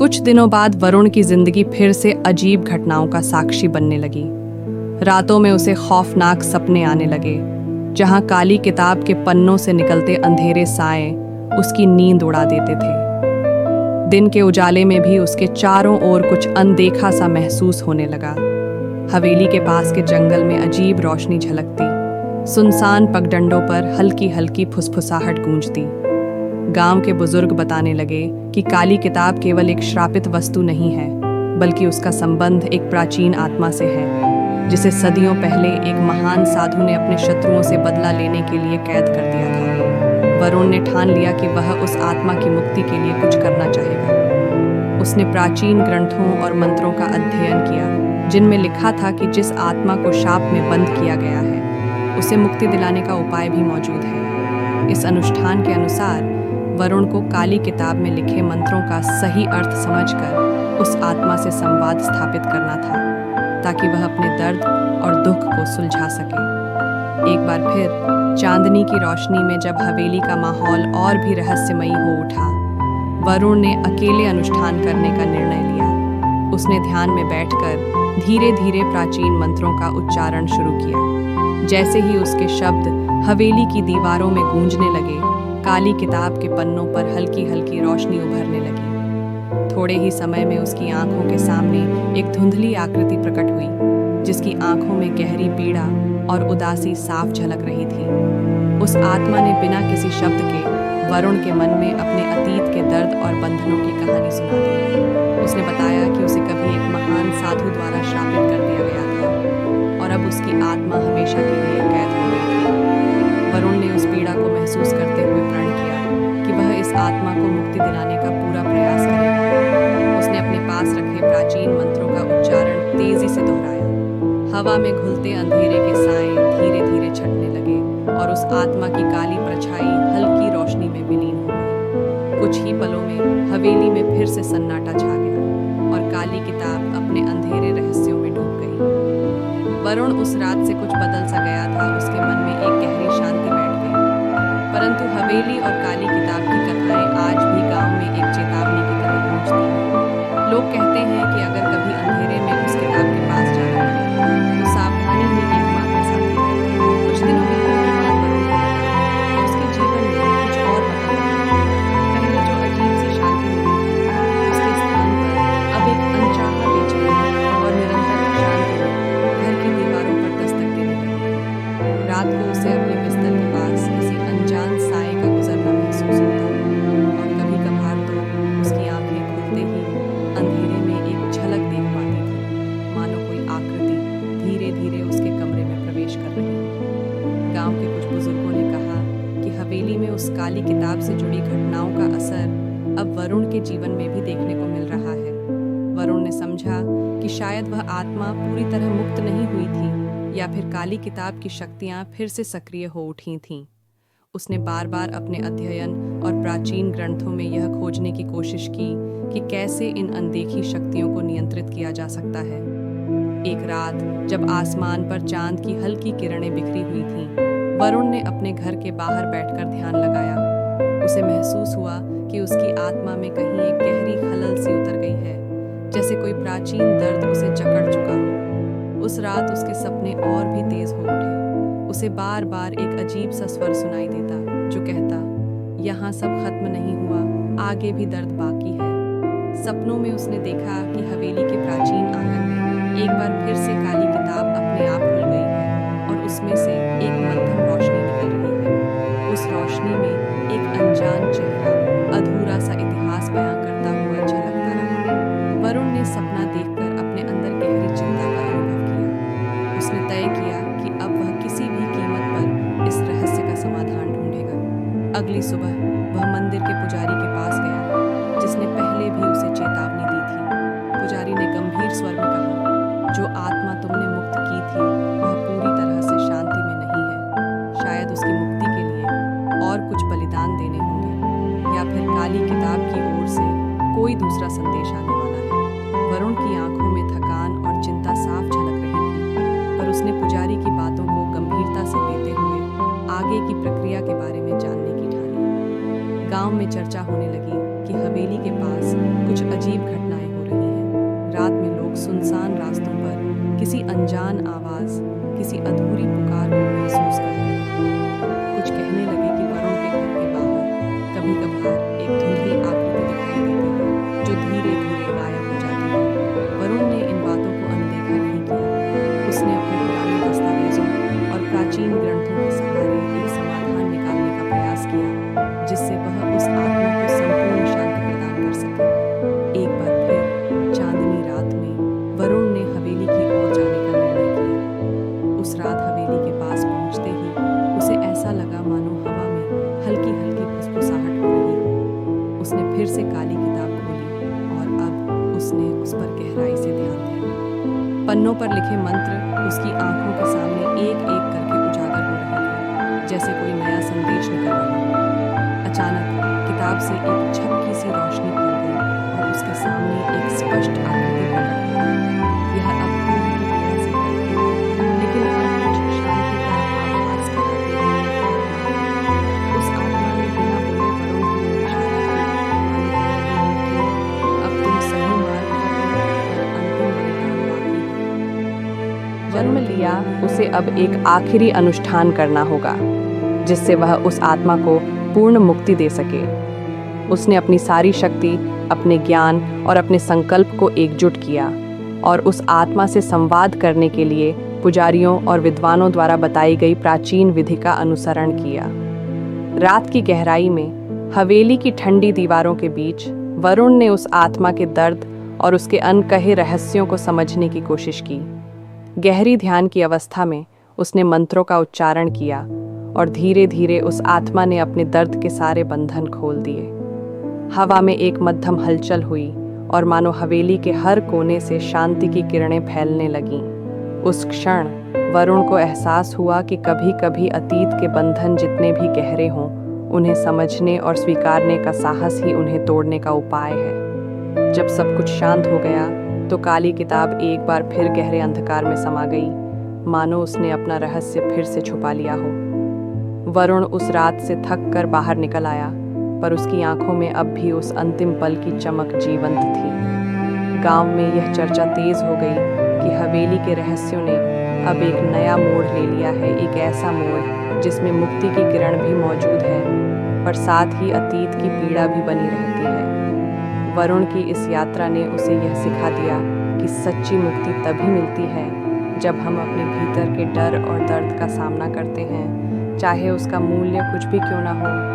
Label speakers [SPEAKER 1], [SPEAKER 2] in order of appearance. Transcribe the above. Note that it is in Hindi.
[SPEAKER 1] कुछ दिनों बाद वरुण की जिंदगी फिर से अजीब घटनाओं का साक्षी बनने लगी। रातों में उसे खौफनाक सपने आने लगे, जहां काली किताब के पन्नों से निकलते अंधेरे साए उसकी नींद उड़ा देते थे। दिन के उजाले में भी उसके चारों ओर कुछ अनदेखा सा महसूस होने लगा। हवेली के पास के जंगल में अजीब रोशनी झलकती, सुनसान पगडंडों पर हल्की हल्की फुसफुसाहट गूंजती। गांव के बुजुर्ग बताने लगे कि काली किताब केवल एक श्रापित वस्तु नहीं है, बल्कि उसका संबंध एक प्राचीन आत्मा से है, जिसे सदियों पहले एक महान साधु ने अपने शत्रुओं से बदला लेने के लिए कैद कर दिया था। वरुण ने ठान लिया कि वह उस आत्मा की मुक्ति के लिए कुछ करना चाहेगा। उसने प्राचीन ग्रंथों और मंत्रों का अध्ययन किया, जिनमें लिखा था कि जिस आत्मा को शाप में बंद किया गया है, उसे मुक्ति दिलाने का उपाय भी मौजूद है। इस अनुष्ठान के अनुसार वरुण को काली किताब में लिखे मंत्रों का सही अर्थ समझकर उस आत्मा से संवाद स्थापित करना था, ताकि वह अपने दर्द और दुख को सुलझा सके। एक बार फिर चांदनी की रोशनी में जब हवेली का माहौल और भी रहस्यमयी हो उठा, वरुण ने अकेले अनुष्ठान करने का निर्णय लिया। उसने ध्यान में बैठकर धीरे धीरे प्राचीन मंत्रों का उच्चारण शुरू किया। जैसे ही उसके शब्द हवेली की दीवारों में गूंजने लगे, काली किताब के पन्नों पर हल्की हल्की रोशनी उभरने लगी। थोड़े ही समय में उसकी आंखों के सामने एक धुंधली आकृति प्रकट हुई, जिसकी आंखों में गहरी पीड़ा और उदासी साफ झलक रही थी। उस आत्मा ने बिना किसी शब्द के वरुण के मन में अपने अतीत के दर्द और बंधनों की कहानी सुना दी। उसने बताया कि उसे कभी एक महान साधु द्वारा श्रापित कर दिया गया था और अब उसकी आत्मा हमेशा के लिए कैद हो गई थी। वरुण ने उस पीड़ा को महसूस करते हुए प्रण किया कि वह इस आत्मा को मुक्ति दिलाने का पूरा प्रयास करेगा। उसने अपने पास रखे प्राचीन मंत्रों का उच्चारण तेजी से दोहराया। हवा में घुलते अंधेरे के साए धीरे धीरे छटने लगे और उस आत्मा की काली परछाई हल्की रोशनी में विलीन हो गई। कुछ ही पलों में हवेली में फिर से सन्नाटा छा गया और काली किताब अपने अंधेरे रहस्यों में डूब गई। वरुण उस रात से कुछ बदल सा गया था। उसके मन में एक गहरी शांति बैठ गई। परंतु हवेली और काली किताब की कथाएं आज भी गांव में एक चेतावनी की तरह गूंजती हैं। लोग कहते हैं कि अगर कभी अंधेरे में उस किताब के पास जाना पड़े तो सावधानी ही एकमात्र साथी है। कुछ दिनों में उसके जीवन में कुछ और बदल गया। पहले जो अजीब सी शांति मिली थी, उसके स्थान पर अब एक अनचाहा बेचैनी और निरंतर अशांति घर की दीवारों पर दस्तक देने लगी। रात को उसे अपने बिस्तर के पास किसी अनजान साए का गुजरना महसूस होता और कभी कभार तो उसकी आंखें खुलते ही अंधेरे में एक झलक देख पाती थी, मानो कोई आकृति धीरे धीरे उसके कमरे में प्रवेश कर रही हो। गांव के कुछ बुजुर्गों ने कहा कि हवेली में उस काली किताब से जुड़ी घटनाओं का असर अब वरुण के जीवन में भी देखने को मिल रहा है। वरुण ने समझा कि शायद वह आत्मा पूरी तरह मुक्त नहीं हुई थी, या फिर काली किताब की शक्तियां फिर से सक्रिय हो उठी थीं। उसने बार बार अपने अध्ययन और प्राचीन ग्रंथों में यह खोजने की कोशिश की कि कैसे इन अनदेखी शक्तियों को नियंत्रित किया जा सकता है। एक रात जब आसमान पर चांद की हल्की किरणें बिखरी हुई थीं, वरुण ने अपने घर के बाहर बैठकर ध्यान लगाया। उसे महसूस हुआ कि उसकी आत्मा में कहीं एक गहरी खलल सी उतर गई है, जैसे कोई प्राचीन दर्द उसे जकड़ चुका हो। उस रात उसके सपने और भी तेज हो उठे। उसे बार बार एक अजीब सा स्वर सुनाई देता, जो कहता, यहाँ सब खत्म नहीं हुआ, आगे भी दर्द बाकी है। सपनों में उसने देखा कि हवेली के प्राचीन आंगन में एक बार फिर से काली किताब अपने आप खुल गई है और उसमें से एक मध्यम रोशनी निकल रही है। उस रोशनी में एक अनजान चेहरा अधूरा सा इतिहास बयां करता हुआ झलकता रहा। वरुण ने सपना देखकर अपने अंदर गहरी चिंता का अनुभव किया। उसने तय किया कि अब वह किसी भी कीमत पर इस रहस्य का समाधान ढूंढेगा। अगली सुबह वह मंदिर के पुजारी के पास गया, जिसने पहले भी उसे चेतावनी दी थी। पुजारी ने गंभीर स्वर में कहा, जो आत्मा तुमने मुक्त की थी वह पूरी तरह से शांति में नहीं है। शायद उसकी मुक्ति के लिए और कुछ बलिदान देने होंगे, या फिर काली किताब की ओर से कोई दूसरा संदेश आने वाला है। वरुण की आंखों में थकान और चिंता साफ झलक रही थी, पर उसने पुजारी की बातों को गंभीरता से लेते हुए आगे की प्रक्रिया के बारे में जानने की ठानी। गांव में चर्चा होने लगी कि हवेली के पास कुछ अजीब घटनाएं हो रही हैं। रात में लोग सुनसान रास्तों पर किसी अनजान आवाज़, किसी अधूरी पुकार को महसूस करते हैं। कुछ कहने लगे कि वरुण के घर के बाहर कभी कभार एक धुंधली आकृति दिखाई देती है जो धीरे धीरे गायब हो जाती है। वरुण ने इन बातों को अनदेखा नहीं किया। उसने अपने पुराने दस्तावेजों और प्राचीन ग्रंथों के सहारे एक समाधान निकालने का प्रयास किया, जिससे वह उस आत्मा को संपूर्ण शांति प्रदान कर सके। एक बार फिर चांदनी रात में वरुण ने हवेली की ओर जाने का निर्णय किया। उस रात हवेली के पास पहुंचते ही उसे ऐसा लगा मानो हवा में हल्की हल्की फुसफुसाहट हो रही हो। उसने फिर से काली किताब खोली और अब उसने उस पर गहराई से ध्यान दिया। पन्नों पर लिखे मंत्र उसकी आंखों के सामने एक एक करके उजागर हो रहे थे, जैसे कोई नया संदेश निकल रहा हो। अचानक किताब से एक झपकी सी रोशनी फैल गई और उसके सामने एक स्पष्ट आकृति प्रकट हुई। यह अब पूरी तरह से अलग थी, लेकिन अब कुछ शांति का आभास कराते हुए उस आत्मा ने बिना बोले वरुण की ओर इशारा किया। अब तुम सही मार्ग पर हो और अंतिम बलिदान बाकी है। जन्म लिया उसे अब एक आखिरी अनुष्ठान करना होगा, जिससे वह उस आत्मा को पूर्ण मुक्ति दे सके। उसने अपनी सारी शक्ति, अपने ज्ञान और अपने संकल्प को एकजुट किया और उस आत्मा से संवाद करने के लिए पुजारियों और विद्वानों द्वारा बताई गई प्राचीन विधि का अनुसरण किया। रात की गहराई में हवेली की ठंडी दीवारों के बीच वरुण ने उस आत्मा के दर्द और उसके अनकहे रहस्यों को समझने की कोशिश की। गहरी ध्यान की अवस्था में उसने मंत्रों का उच्चारण किया और धीरे धीरे उस आत्मा ने अपने दर्द के सारे बंधन खोल दिए। हवा में एक मध्यम हलचल हुई और मानो हवेली के हर कोने से शांति की किरणें फैलने लगीं। उस क्षण वरुण को एहसास हुआ कि कभी कभी अतीत के बंधन जितने भी गहरे हों, उन्हें समझने और स्वीकारने का साहस ही उन्हें तोड़ने का उपाय है। जब सब कुछ शांत हो गया तो काली किताब एक बार फिर गहरे अंधकार में समा गई, मानो उसने अपना रहस्य फिर से छुपा लिया हो। वरुण उस रात से थक कर बाहर निकल आया, पर उसकी आंखों में अब भी उस अंतिम पल की चमक जीवंत थी। गांव में यह चर्चा तेज हो गई कि हवेली के रहस्यों ने अब एक नया मोड़ ले लिया है, एक ऐसा मोड़ जिसमें मुक्ति की किरण भी मौजूद है, पर साथ ही अतीत की पीड़ा भी बनी रहती है। वरुण की इस यात्रा ने उसे यह सिखा दिया कि सच्ची मुक्ति तभी मिलती है जब हम अपने भीतर के डर और दर्द का सामना करते हैं, चाहे उसका मूल्य कुछ भी क्यों ना हो।